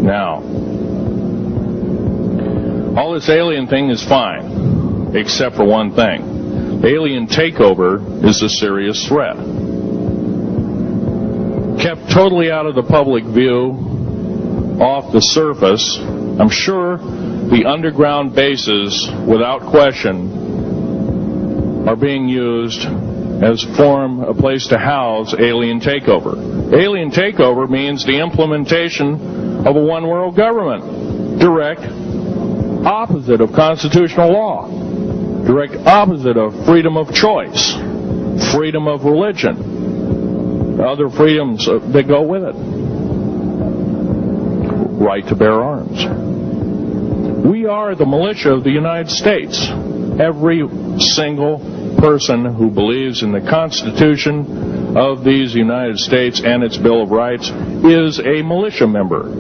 Now, all this alien thing is fine, except for one thing. Alien takeover is a serious threat. Kept totally out of the public view, off the surface. I'm sure the underground bases, without question, are being used as a place to house alien takeover. Alien takeover means the implementation of a one-world government. Direct opposite of constitutional law. Direct opposite of freedom of choice, freedom of religion, other freedoms that go with it. Right to bear arms. We are the militia of the United States. Every single person who believes in the Constitution of these United States and its Bill of Rights is a militia member.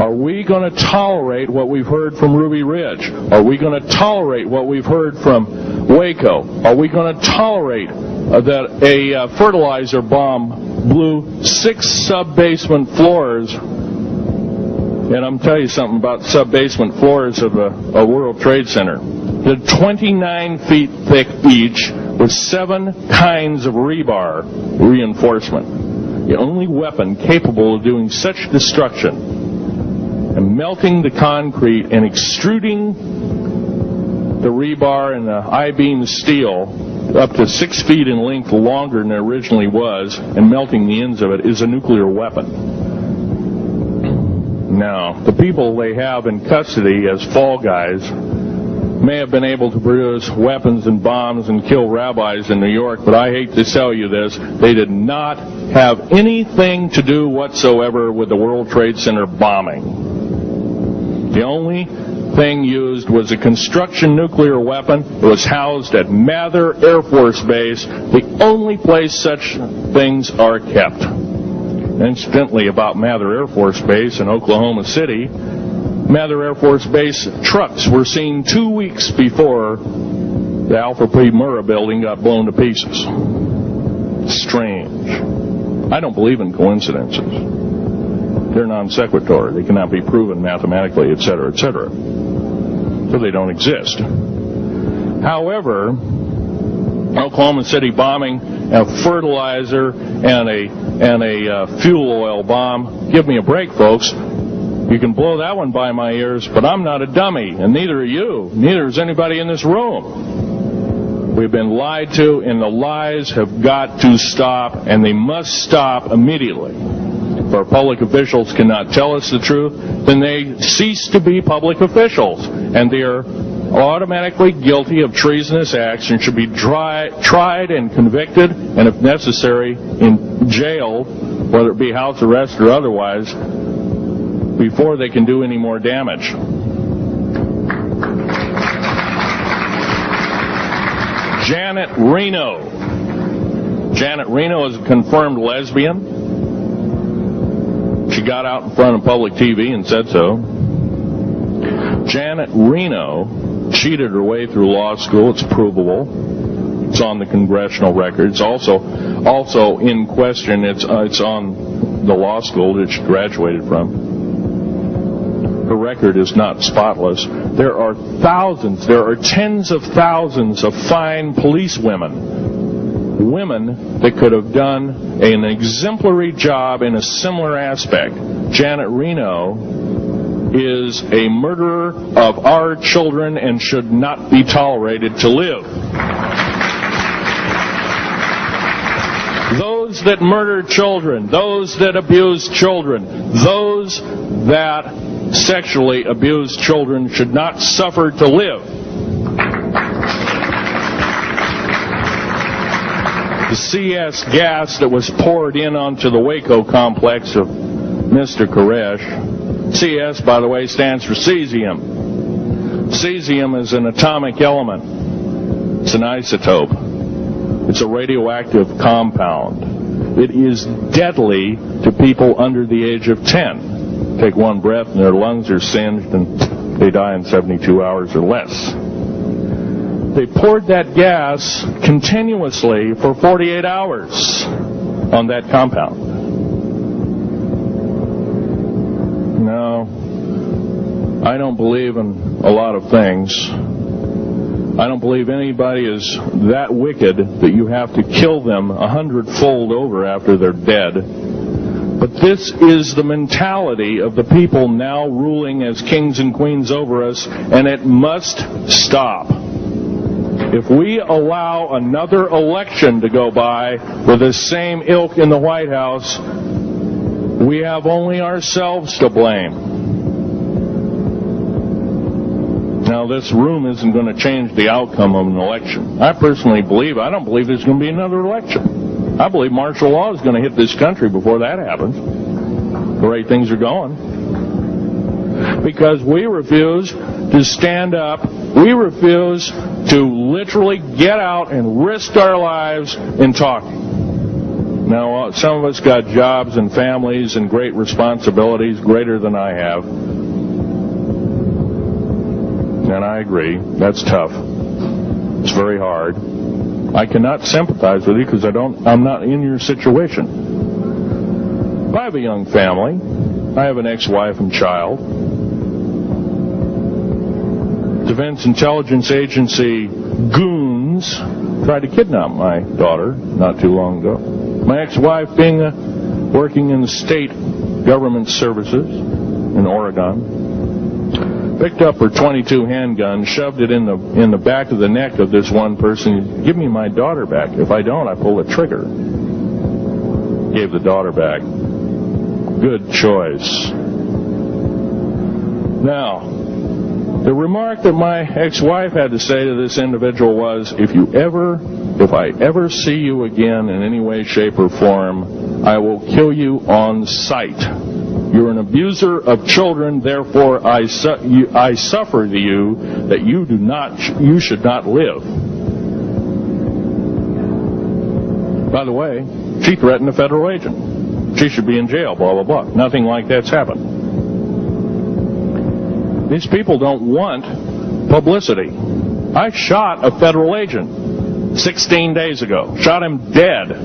Are we going to tolerate what we've heard from Ruby Ridge? Are we going to tolerate what we've heard from Waco? Are we going to tolerate that a fertilizer bomb blew 6 sub-basement floors? And I'm telling you something about sub-basement floors of a World Trade Center. They're 29 feet thick each with 7 kinds of rebar reinforcement. The only weapon capable of doing such destruction and melting the concrete and extruding the rebar and the I-beam steel up to 6 feet in length longer than it originally was and melting the ends of it is a nuclear weapon. Now, the people they have in custody as fall guys may have been able to produce weapons and bombs and kill rabbis in New York, but I hate to tell you this, they did not have anything to do whatsoever with the World Trade Center bombing. The only thing used was a construction nuclear weapon. It was housed at Mather Air Force Base, the only place such things are kept. Incidentally, about Mather Air Force Base in Oklahoma City, Mather Air Force Base trucks were seen 2 weeks before the Alpha P. Murrah building got blown to pieces. Strange. I don't believe in coincidences. They're non sequitur. They cannot be proven mathematically, etc., etc. So they don't exist. However, Oklahoma City bombing, a fertilizer, and a fuel oil bomb. Give me a break, folks. You can blow that one by my ears, but I'm not a dummy, and neither are you. Neither is anybody in this room. We've been lied to, and the lies have got to stop, and they must stop immediately. If our public officials cannot tell us the truth, then they cease to be public officials, and they are automatically guilty of treasonous acts and should be tried and convicted, and if necessary, in jail, whether it be house arrest or otherwise, before they can do any more damage. Janet Reno. Janet Reno is a confirmed lesbian. She got out in front of public TV and said so. Janet Reno cheated her way through law school. It's provable. It's on the congressional records. Also in question, it's on the law school that she graduated from. Her record is not spotless. There are thousands, there are tens of thousands of fine police women that could have done an exemplary job in a similar aspect. Janet Reno is a murderer of our children and should not be tolerated to live. Those that murder children, those that abuse children, those that sexually abused children should not suffer to live. The CS gas that was poured in onto the Waco complex of Mr. Koresh, CS, by the way, stands for cesium. Cesium is an atomic element. It's an isotope. It's a radioactive compound. It is deadly to people under the age of 10. Take one breath and their lungs are singed and they die in 72 hours or less. They poured that gas continuously for 48 hours on that compound. Now, I don't believe in a lot of things. I don't believe anybody is that wicked that you have to kill them 100-fold over after they're dead. But this is the mentality of the people now ruling as kings and queens over us, and it must stop. If we allow another election to go by with the same ilk in the White House, we have only ourselves to blame. Now, this room isn't going to change the outcome of an election. I personally believe, I don't believe there's going to be another election. I believe martial law is going to hit this country before that happens. The way things are going. Because we refuse to stand up. We refuse to literally get out and risk our lives in talking. Now, some of us got jobs and families and great responsibilities, greater than I have. And I agree, that's tough. It's very hard. I cannot sympathize with you because I'm not in your situation. I have a young family. I have an ex-wife and child. Defense Intelligence Agency goons tried to kidnap my daughter not too long ago. My ex-wife working in the state government services in Oregon. Picked up her .22 handgun, shoved it in the back of the neck of this one person. Give me my daughter back. If I don't, I pull the trigger. Gave the daughter back. Good choice. Now, the remark that my ex-wife had to say to this individual was, if I ever see you again in any way, shape, or form, I will kill you on sight. You're an abuser of children, therefore I suffer to you that you should not live. By the way, she threatened a federal agent. She should be in jail, blah, blah, blah. Nothing like that's happened. These people don't want publicity. I shot a federal agent 16 days ago. Shot him dead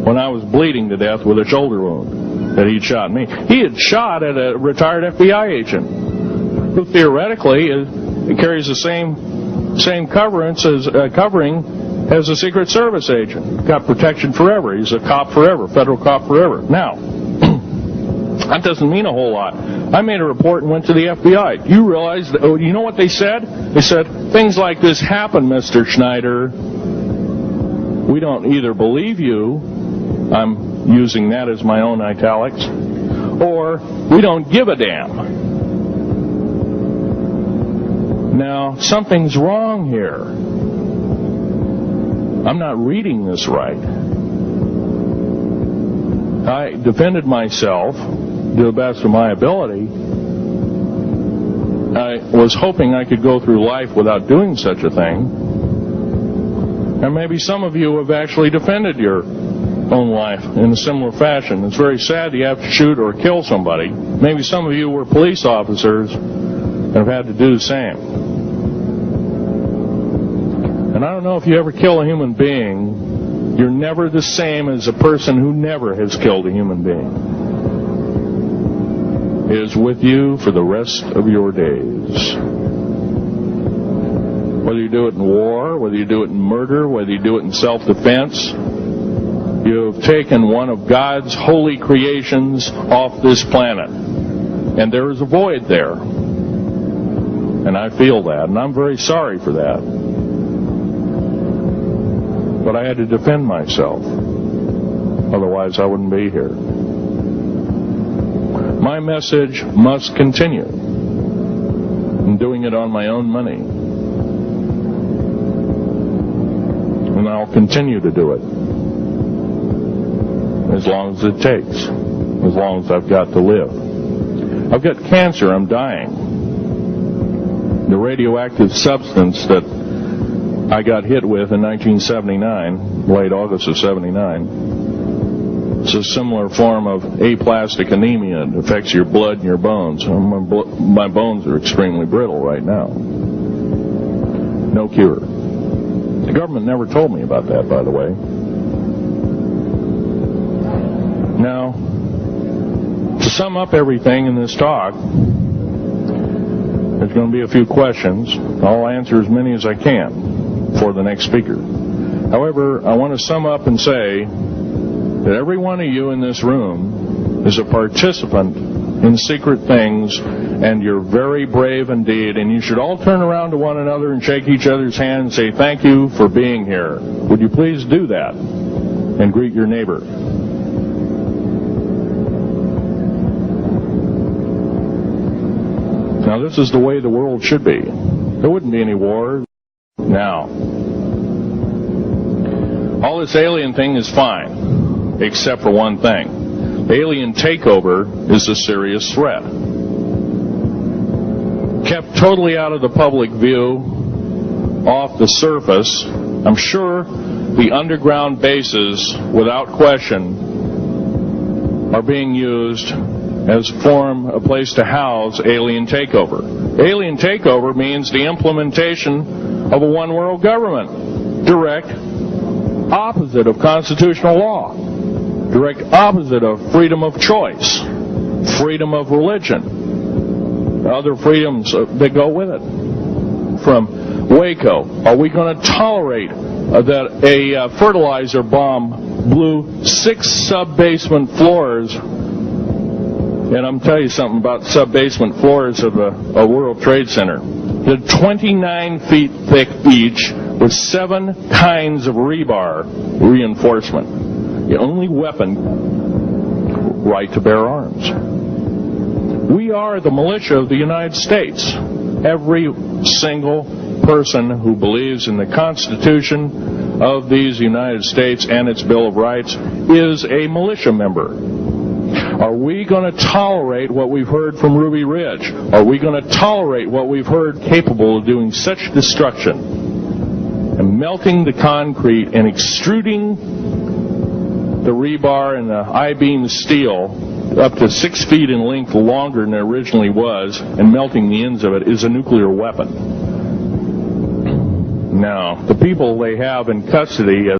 when I was bleeding to death with a shoulder wound that he'd shot me. He had shot at a retired FBI agent who theoretically carries the same covering as a Secret Service agent. Got protection forever. He's a cop forever, federal cop forever. Now, that doesn't mean a whole lot. I made a report and went to the FBI. You realize that, you know what they said? They said, things like this happen, Mr. Schnieder. We don't either believe you, I'm using that as my own italics, or we don't give a damn. Now, something's wrong here. I'm not reading this right. I defended myself to the best of my ability. I was hoping I could go through life without doing such a thing. And maybe some of you have actually defended your own life in a similar fashion. It's very sad you have to shoot or kill somebody. Maybe some of you were police officers and have had to do the same. And I don't know if you ever kill a human being, you're never the same as a person who never has killed a human being. It is with you for the rest of your days. Whether you do it in war, whether you do it in murder, whether you do it in self-defense, you have taken one of God's holy creations off this planet. And there is a void there. And I feel that, and I'm very sorry for that. But I had to defend myself. Otherwise, I wouldn't be here. My message must continue. I'm doing it on my own money. And I'll continue to do it. As long as it takes. As long as I've got to live. I've got cancer. I'm dying. The radioactive substance that I got hit with in 1979, late August of 79, it's a similar form of aplastic anemia. It affects your blood and your bones. My bones are extremely brittle right now. No cure. The government never told me about that, by the way. Now, to To sum up everything in this talk, there's going to be a few questions. I'll answer as many as I can for the next speaker. However, I want to sum up and say that every one of you in this room is a participant in secret things, and you're very brave indeed, and you should all turn around to one another and shake each other's hand and say, thank you for being here. Would you please do that and greet your neighbor? Now, this is the way the world should be. There wouldn't be any war now. All this alien thing is fine, except for one thing. Alien takeover is a serious threat. Kept totally out of the public view, off the surface, I'm sure the underground bases, without question, are being used as a place to house alien takeover. Alien takeover means the implementation of a one-world government. Direct opposite of constitutional law. Direct opposite of freedom of choice, freedom of religion, other freedoms that go with it. From Waco, are we going to tolerate that a fertilizer bomb blew 6 sub-basement floors? And I'm telling you something about sub-basement floors of a World Trade Center. They're 29 feet thick each with 7 kinds of rebar reinforcement. The only weapon, right to bear arms. We are the militia of the United States. Every single person who believes in the Constitution of these United States and its Bill of Rights is a militia member. Are we going to tolerate what we've heard from Ruby Ridge? Are we going to tolerate what we've heard capable of doing such destruction and melting the concrete and extruding the rebar and the I-beam steel up to 6 feet in length longer than it originally was and melting the ends of it is a nuclear weapon? Now, the people they have in custody